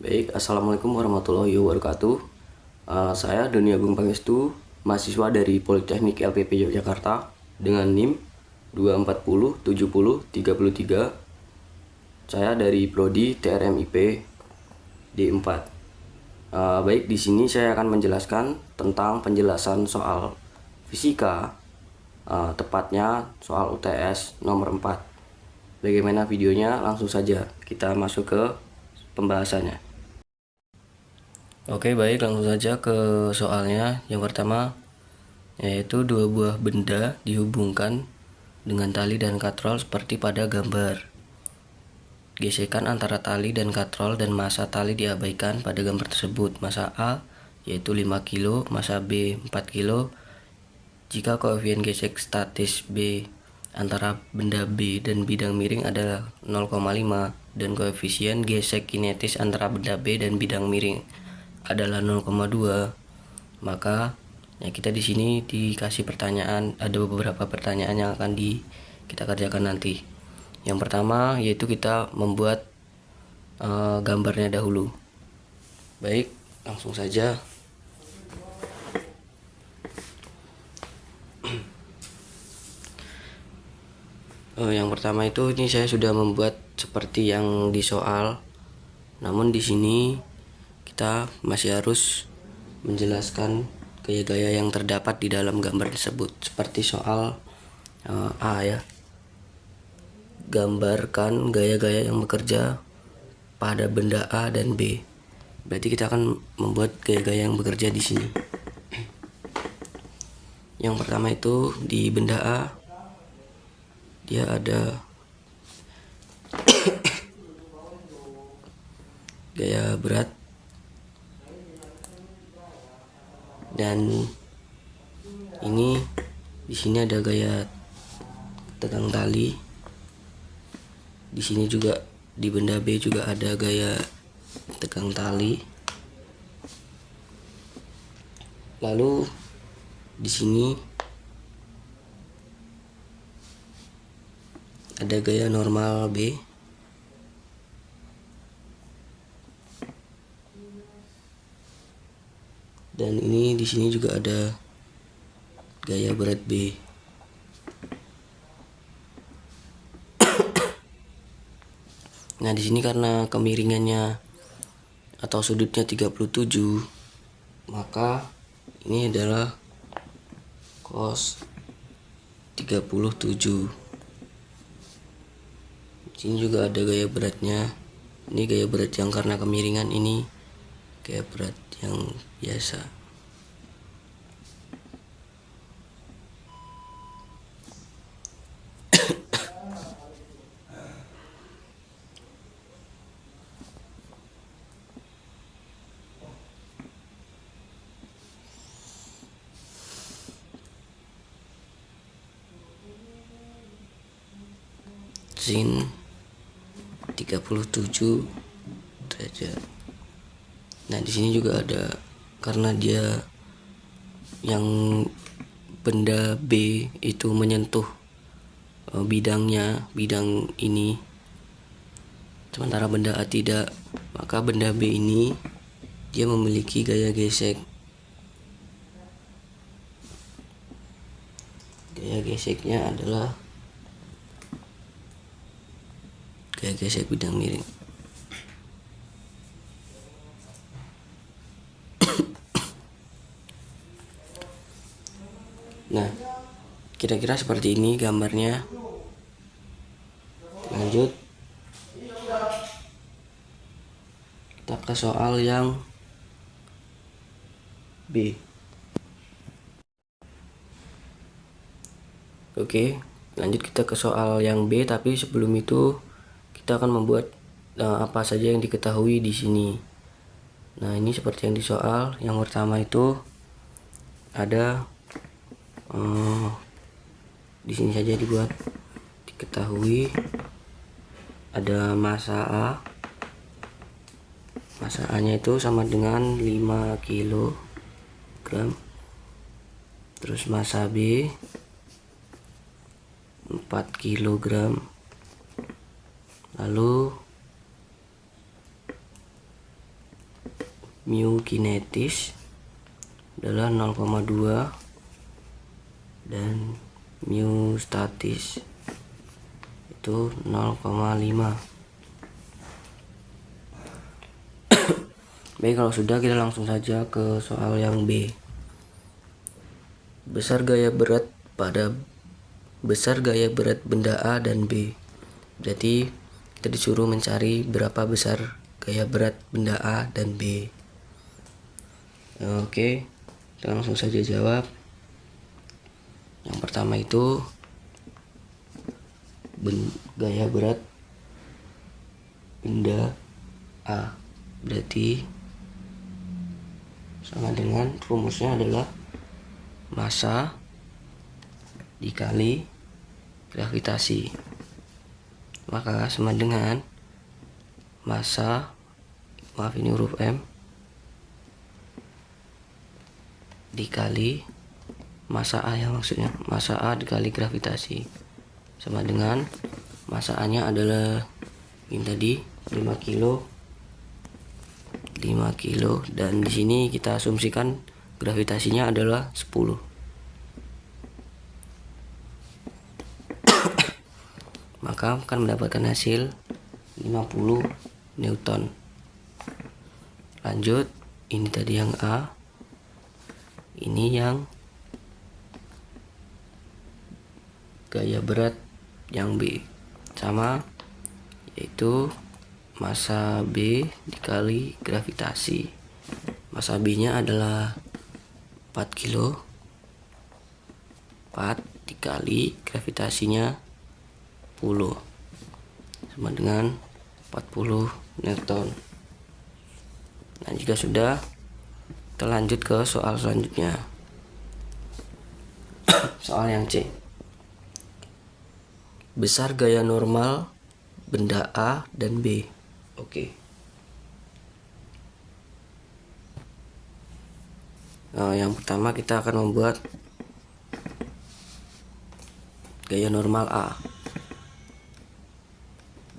Baik, Assalamualaikum warahmatullahi wabarakatuh. Saya Doni Agung Pangestu, mahasiswa dari Politeknik LPP Yogyakarta dengan NIM 2407033. Saya dari Prodi TRMIP D4. Baik, di sini saya akan menjelaskan tentang penjelasan soal fisika, tepatnya soal UTS nomor 4. Bagaimana videonya? Langsung saja kita masuk ke pembahasannya. Oke, baik, langsung saja ke soalnya. Yang pertama yaitu dua buah benda dihubungkan dengan tali dan katrol seperti pada gambar. Gesekan antara tali dan katrol dan massa tali diabaikan pada gambar tersebut. Massa A yaitu 5 kg, massa B 4 kg. Jika koefisien gesek statis B antara benda B dan bidang miring adalah 0,5 dan koefisien gesek kinetis antara benda B dan bidang miring adalah 0,2, maka ya kita di sini dikasih pertanyaan, ada beberapa pertanyaan yang akan kita kerjakan nanti. Yang pertama yaitu kita membuat gambarnya dahulu. Baik, langsung saja. Yang pertama itu ini saya sudah membuat seperti yang di soal. Namun di sini kita masih harus menjelaskan gaya-gaya yang terdapat di dalam gambar tersebut, seperti soal A ya. Gambarkan gaya-gaya yang bekerja pada benda A dan B. Berarti kita akan membuat gaya-gaya yang bekerja di sini. Yang pertama itu di benda A dia ada gaya berat dan ini di sini ada gaya tegang tali. Di sini juga di benda B juga ada gaya tegang tali. Lalu di sini ada gaya normal B. Dan ini di sini juga ada gaya berat B. Nah, di sini karena kemiringannya atau sudutnya 37, maka ini adalah cos 37. Di sini juga ada gaya beratnya. Ini gaya berat yang karena kemiringan, ini gaya berat yang biasa. Sin 37 derajat. Nah, di sini juga ada, karena dia yang benda B itu menyentuh bidangnya, bidang ini, sementara benda A tidak, maka benda B ini dia memiliki gaya gesek. Gaya geseknya adalah gaya gesek bidang miring. Nah, kira-kira seperti ini gambarnya. Lanjut, kita ke soal yang B. Oke, lanjut kita ke soal yang B, tapi sebelum itu kita akan membuat apa saja yang diketahui di sini. Nah, ini seperti yang di soal. Yang pertama itu ada di sini saja dibuat, diketahui ada massa A. Massa A-nya itu sama dengan 5 kg. Terus massa B 4 kg. Lalu mu kinetis adalah 0,2 dan mu statis itu 0,5. Baik, kalau sudah kita langsung saja ke soal yang B. Besar gaya berat benda A dan B. Berarti kita disuruh mencari berapa besar gaya berat benda A dan B. Oke, kita langsung saja jawab. Yang pertama itu gaya berat benda A, berarti sama dengan, rumusnya adalah massa dikali gravitasi. Maka sama dengan massa, maaf ini huruf M, dikali massa A, ya maksudnya massa A dikali gravitasi, sama dengan massa A nya adalah ini tadi 5 kilo, dan di sini kita asumsikan gravitasinya adalah 10. Maka akan mendapatkan hasil 50 Newton. Lanjut, ini tadi yang A, ini yang gaya berat yang B, sama, yaitu massa B dikali gravitasi. Massa B nya adalah 4 kilo, 4 dikali gravitasinya 10, sama dengan 40 Newton. Nah, jika sudah, kita lanjut ke soal selanjutnya. Soal yang C. Besar gaya normal benda A dan B. Oke. Nah, yang pertama kita akan membuat gaya normal A.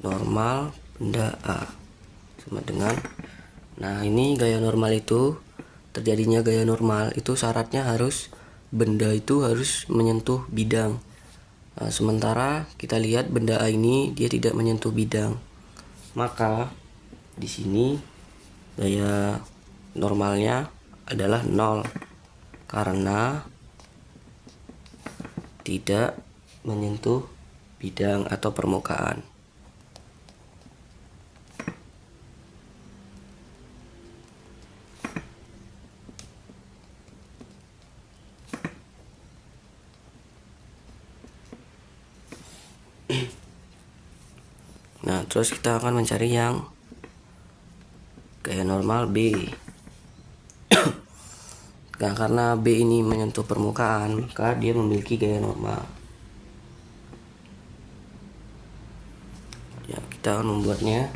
Normal benda A sama dengan, nah ini gaya normal itu, terjadinya gaya normal itu syaratnya harus benda itu harus menyentuh bidang. Nah, sementara kita lihat benda A ini dia tidak menyentuh bidang, maka di sini gaya normalnya adalah 0 karena tidak menyentuh bidang atau permukaan. Nah, terus kita akan mencari yang gaya normal B. Nah, karena B ini menyentuh permukaan, maka dia memiliki gaya normal. Ya, kita akan membuatnya.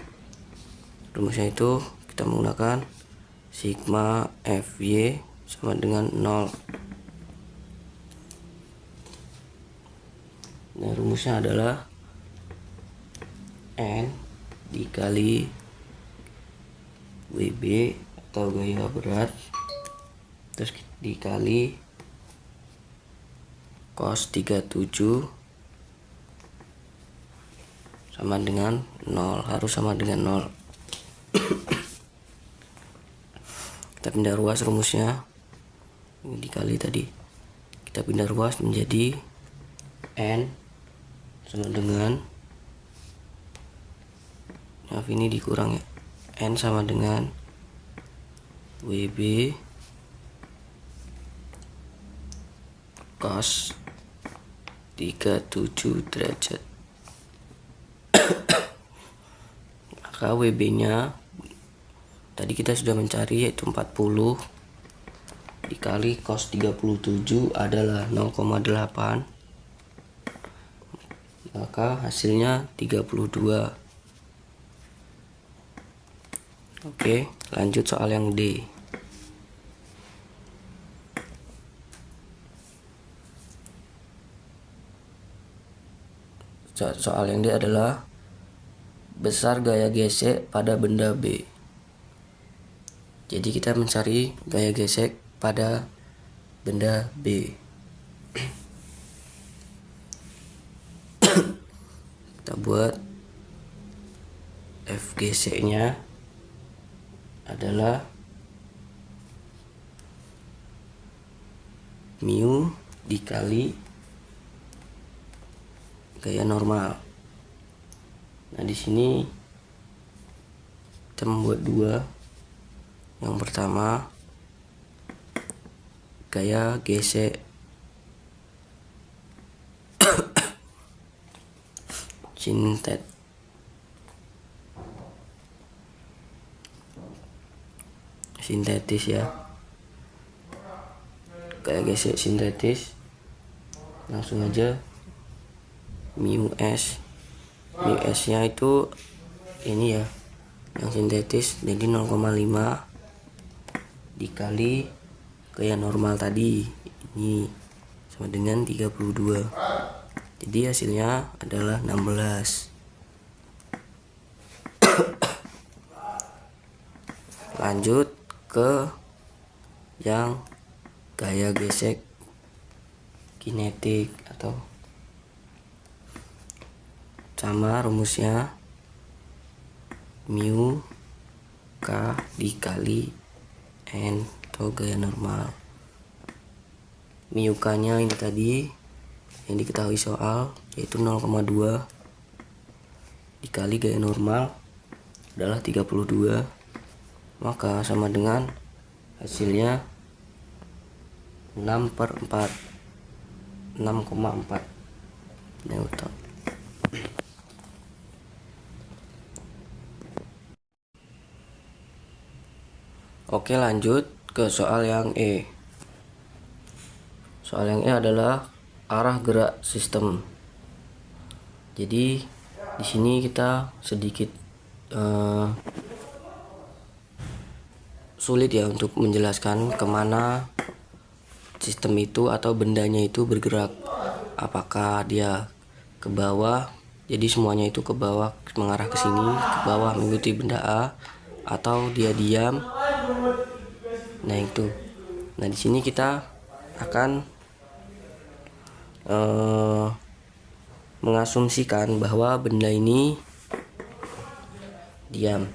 Rumusnya itu kita menggunakan sigma Fy sama dengan 0. Nah, rumusnya adalah N dikali WB atau gaya berat, terus dikali cos 37 sama dengan 0, harus sama dengan 0. Kita pindah ruas rumusnya, ini dikali tadi, kita pindah ruas menjadi N sama dengan, maaf ini dikurang ya, N sama dengan WB cos 37 derajat. Maka WB nya tadi kita sudah mencari, yaitu 40 dikali cos 37 adalah 0,8, maka hasilnya 32. Oke, lanjut soal yang D. Soal yang D adalah besar gaya gesek pada benda B. Jadi kita mencari gaya gesek pada benda B. Kita buat FGC nya adalah mu dikali gaya normal. Nah, di sini kita membuat dua. Yang pertama, gaya gesek sintetis ya. Gaya gesek sintetis, langsung aja mu s nya itu ini ya, yang sintetis, jadi 0,5 dikali gaya normal tadi, ini sama dengan 32. Jadi hasilnya adalah 16. Lanjut ke yang gaya gesek kinetik, atau sama rumusnya mu k dikali n atau gaya normal. Mu k nya ini tadi yang diketahui soal, yaitu 0,2 dikali gaya normal adalah 32, maka sama dengan hasilnya 6/4, 6,4 Newton. Oke, lanjut ke soal yang E. Soal yang E adalah arah gerak sistem. Jadi di sini kita sedikit sulit ya untuk menjelaskan kemana sistem itu atau bendanya itu bergerak. Apakah dia ke bawah, jadi semuanya itu ke bawah, mengarah ke sini, ke bawah mengikuti benda A, atau dia diam. Nah itu. Nah di sini kita akan mengasumsikan bahwa benda ini diam.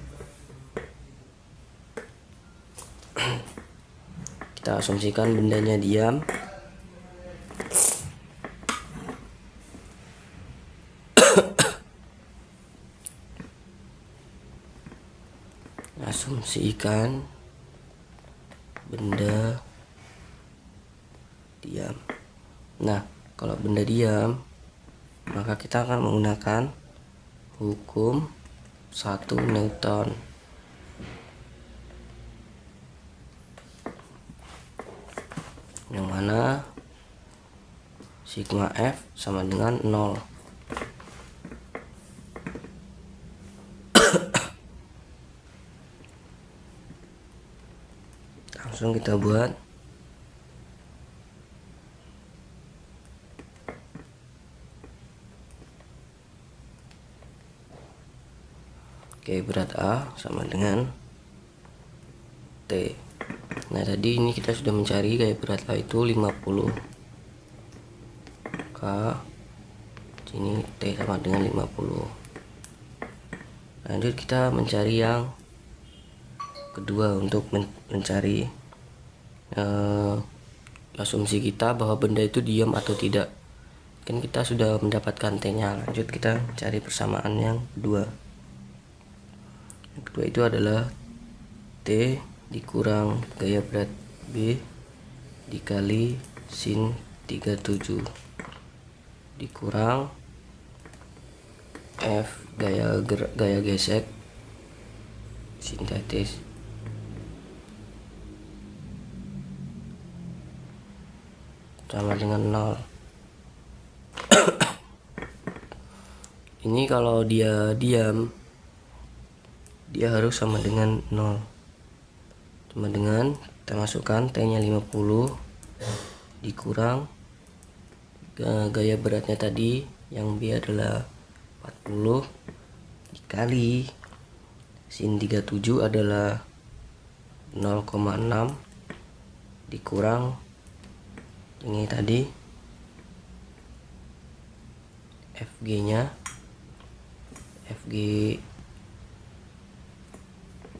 Kita asumsikan bendanya diam. Asumsikan benda diam. Nah, kalau benda diam, maka kita akan menggunakan hukum 1 Newton. Yang mana sigma F sama dengan 0. Langsung kita buat. Oke, berat A sama dengan T. Nah, tadi ini kita sudah mencari gaya berat A itu 50 K. Sini T sama dengan 50. Lanjut kita mencari yang kedua untuk mencari asumsi kita bahwa benda itu diam atau tidak. Kan kita sudah mendapatkan T-nya. Lanjut kita cari persamaan yang kedua. Yang kedua itu adalah T dikurang gaya berat B dikali sin 37 dikurang F gaya gesek sintetis sama dengan 0. Ini kalau dia diam, dia harus sama dengan 0. Sama dengan kita masukkan T-nya 50 dikurang gaya beratnya tadi yang B adalah 40 dikali sin 37 adalah 0,6 dikurang ini tadi FG nya, FG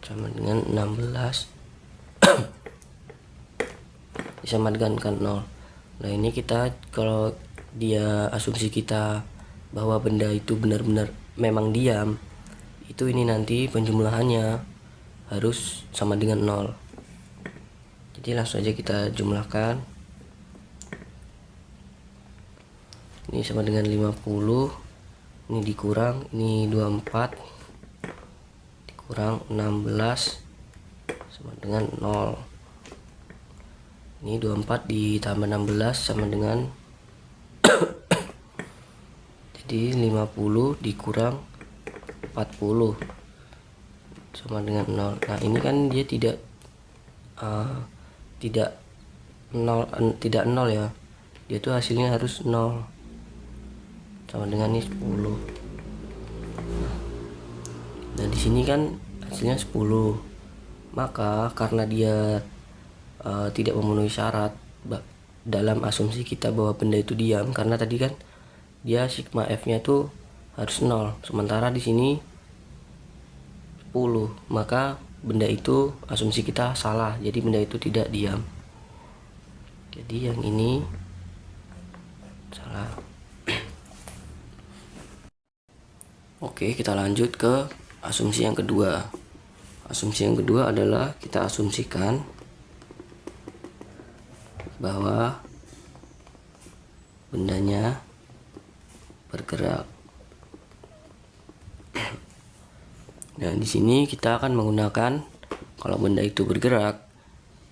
sama dengan 16 disamakan kan 0. Nah ini kita, kalau dia asumsi kita bahwa benda itu benar-benar memang diam, itu ini nanti penjumlahannya harus sama dengan 0. Jadi langsung aja kita jumlahkan. Ini sama dengan 50, ini dikurang, ini 24 dikurang 16 sama dengan 0. Ini 24 ditambah 16 sama dengan jadi 50 dikurang 40 sama dengan 0. Nah ini kan dia tidak 0 ya, dia tuh hasilnya harus 0 sama dengan ini 10. Nah di sini kan hasilnya 10, maka karena dia tidak memenuhi syarat dalam asumsi kita bahwa benda itu diam, karena tadi kan dia sigma F nya tuh harus 0, sementara di sini 10, maka benda itu asumsi kita salah, jadi benda itu tidak diam. Jadi yang ini salah. Oke, kita lanjut ke asumsi yang kedua. Asumsi yang kedua adalah kita asumsikan bahwa bendanya bergerak. Nah, di sini kita akan menggunakan, kalau benda itu bergerak,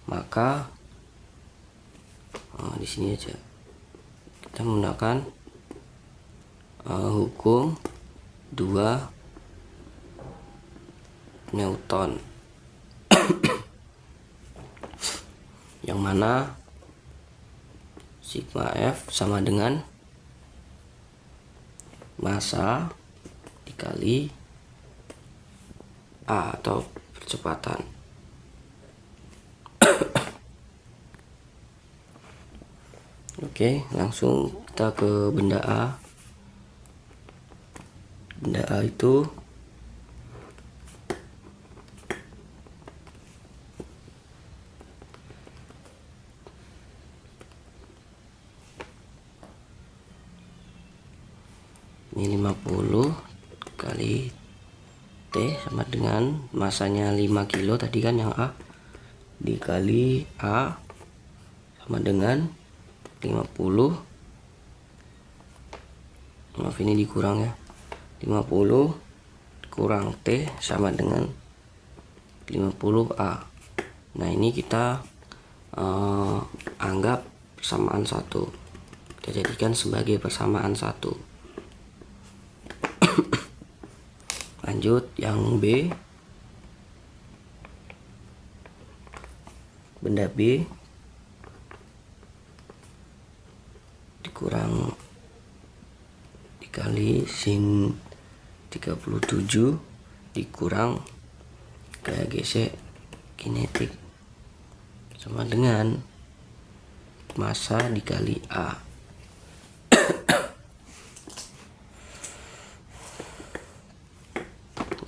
maka di sini aja kita menggunakan hukum 2 Newton yang mana sigma F sama dengan massa dikali A atau percepatan. Oke, langsung kita ke benda A. Benda A itu ini 50 kali T sama dengan masanya 5 kilo tadi kan yang A, dikali A sama dengan 50, maaf ini dikurang ya, 50 kurang T sama dengan 50A. Nah ini kita anggap persamaan 1, kita jadikan sebagai persamaan 1. Lanjut yang B, benda B dikurang dikali sin 37 dikurang gaya gesek kinetik sama dengan massa dikali A.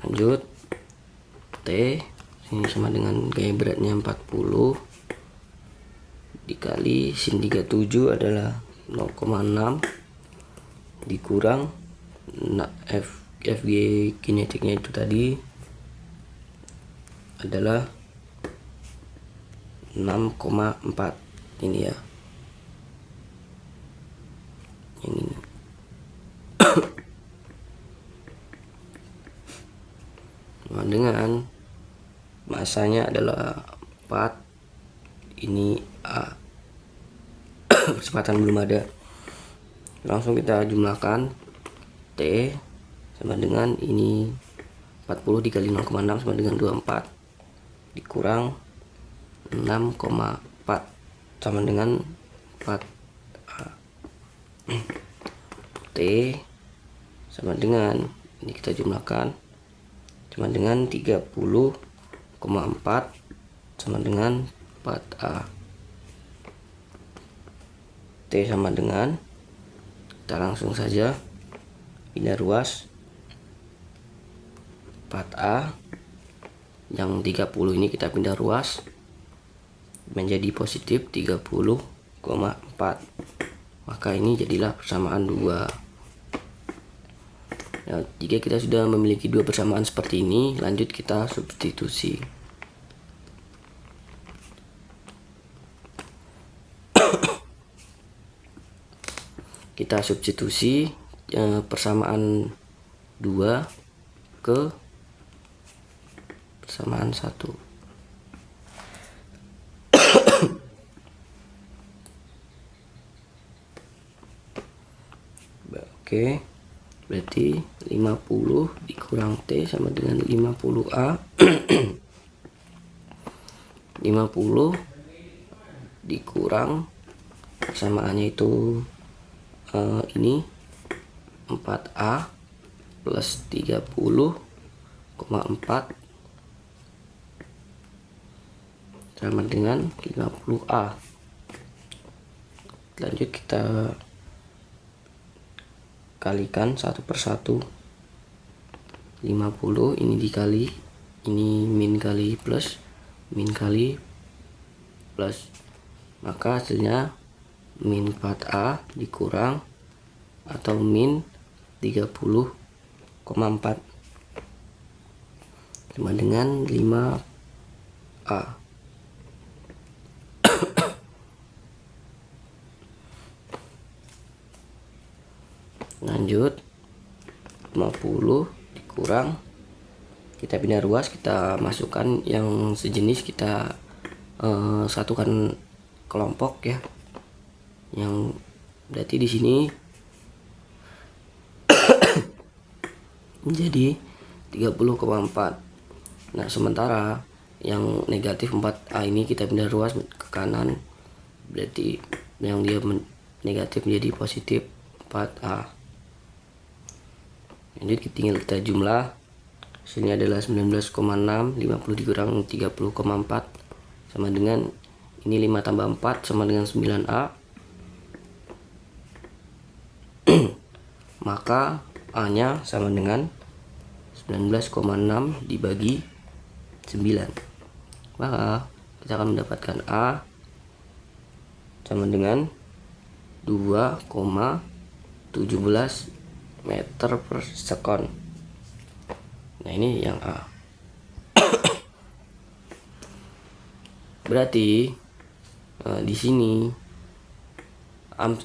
Lanjut T ini sama dengan gaya beratnya 40 dikali sin 37 adalah 0,6 dikurang FG kinetiknya itu tadi adalah 6,4 ini ya, yang ini. Nah, dengan masanya adalah 4, ini A. Percepatan belum ada, langsung kita jumlahkan. T sama dengan ini 40 dikali 0,6 sama dengan 24 dikurang 6,4 sama dengan 4. T sama dengan ini kita jumlahkan sama dengan 30,4 sama dengan 4A. T sama dengan, kita langsung saja pindah ruas 4A. Yang 30 ini kita pindah ruas menjadi positif 30,4. Maka ini jadilah persamaan 2. Nah, jika kita sudah memiliki dua persamaan seperti ini, lanjut kita substitusi. Kita substitusi persamaan 2 ke persamaan 1. Oke, berarti 50 dikurang T sama dengan 50A. 50 dikurang persamaannya itu ini 4A plus 30,4 sama dengan 50A. Lanjut kita kalikan satu per satu. 50 ini dikali, ini min kali plus, min kali plus, maka hasilnya min 4A dikurang atau min 30,4 sama dengan 5A. Lanjut 50 dikurang, kita pindah ruas, kita masukkan yang sejenis, kita satukan kelompok ya, yang berarti di sini menjadi 30,4. Nah, sementara yang negatif 4A ini kita pindah ruas ke kanan, berarti yang dia negatif menjadi positif 4A. Lanjut tinggal kita jumlah, hasilnya adalah 19,6. 50 dikurang 30,4 sama dengan, ini 5 tambah 4 sama dengan 9A. Maka A nya sama dengan 19,6 dibagi 9. Maka kita akan mendapatkan A sama dengan 2,17 meter per sekon. Nah, ini yang A. Berarti di sini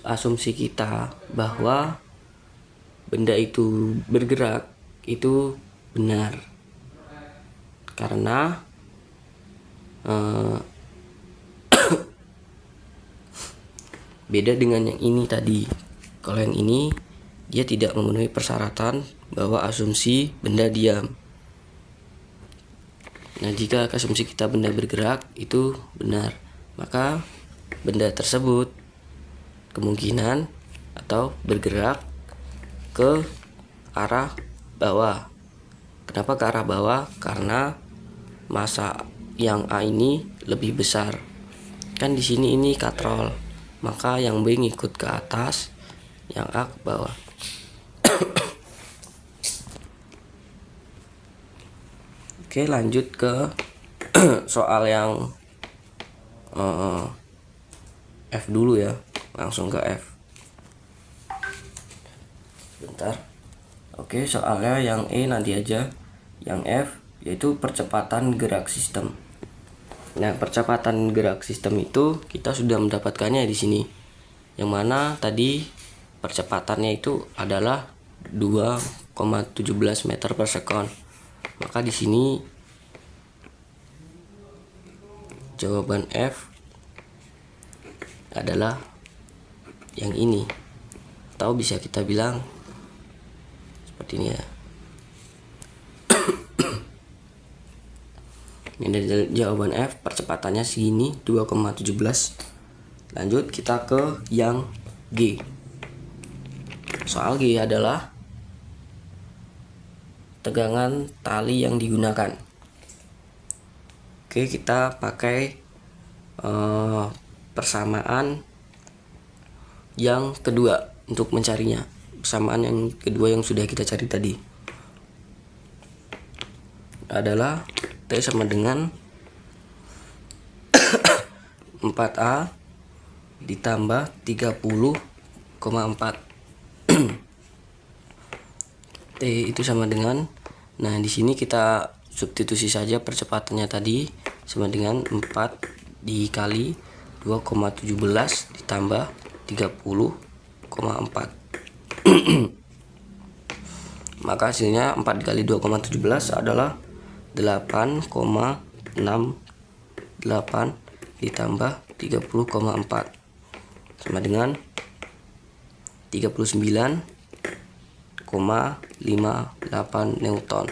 asumsi kita bahwa benda itu bergerak itu benar, karena beda dengan yang ini tadi. Kalau yang ini dia tidak memenuhi persyaratan bahwa asumsi benda diam. Nah, jika asumsi kita benda bergerak itu benar, maka benda tersebut kemungkinan atau bergerak ke arah bawah. Kenapa ke arah bawah? Karena massa yang A ini lebih besar. Kan di sini ini katrol, maka yang B ngikut ke atas, yang A ke bawah. Oke, lanjut ke soal yang F dulu ya, langsung ke F. Bentar. Oke, soalnya yang E nanti aja. Yang F yaitu percepatan gerak sistem. Nah, percepatan gerak sistem itu kita sudah mendapatkannya di sini. Yang mana tadi percepatannya itu adalah 2,17 meter per sekon. Maka di sini jawaban F adalah yang ini, atau bisa kita bilang seperti ini ya. Ini dari jawaban F, percepatannya segini 2,17. Lanjut kita ke yang G. Soal G adalah tegangan tali yang digunakan. Oke, kita pakai persamaan yang kedua untuk mencarinya. Persamaan yang kedua yang sudah kita cari tadi adalah T sama dengan 4A ditambah 30,4. T itu sama dengan, nah di sini kita substitusi saja percepatannya tadi sama dengan 4 dikali 2,17 ditambah 30,4. Maka hasilnya 4 dikali 2,17 adalah 8,68 ditambah 30,4 sama dengan 39,58 Newton.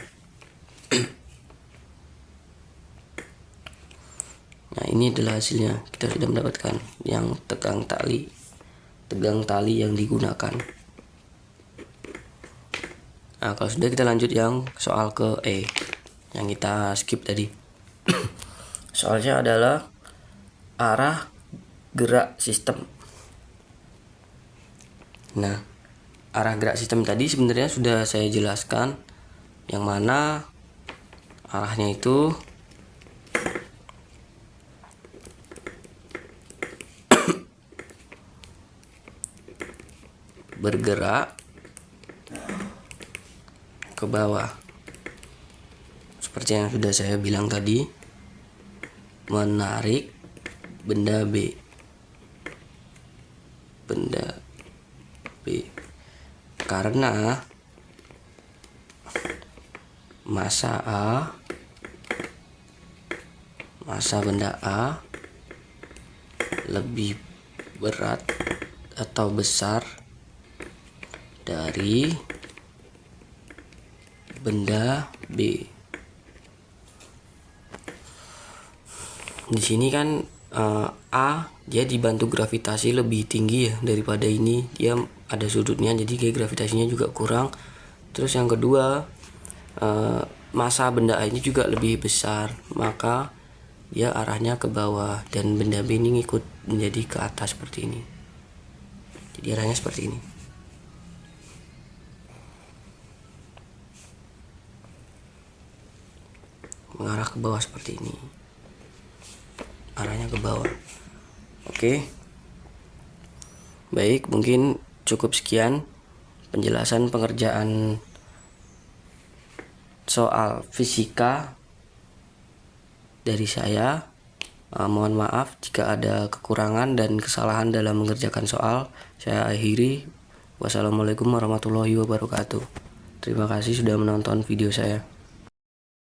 Nah, ini adalah hasilnya. Kita sudah mendapatkan yang tegang tali yang digunakan. Nah, kalau sudah, kita lanjut yang soal ke E yang kita skip tadi. Soalnya adalah arah gerak sistem. Nah, arah gerak sistem tadi sebenarnya sudah saya jelaskan, yang mana arahnya itu bergerak ke bawah. Seperti yang sudah saya bilang tadi, menarik benda B. Karena massa benda A lebih berat atau besar dari benda B. Di sini kan A dia dibantu gravitasi lebih tinggi ya daripada ini, dia ada sudutnya, jadi kayak gravitasinya juga kurang. Terus yang kedua, massa benda A ini juga lebih besar, maka dia arahnya ke bawah dan benda B ini ngikut menjadi ke atas seperti ini. Jadi arahnya seperti ini. Mengarah ke bawah seperti ini. Arahnya ke bawah. Oke. Baik, mungkin cukup sekian penjelasan pengerjaan soal fisika dari saya. Mohon maaf jika ada kekurangan dan kesalahan dalam mengerjakan soal. Saya akhiri. Wassalamualaikum warahmatullahi wabarakatuh. Terima kasih sudah menonton video saya.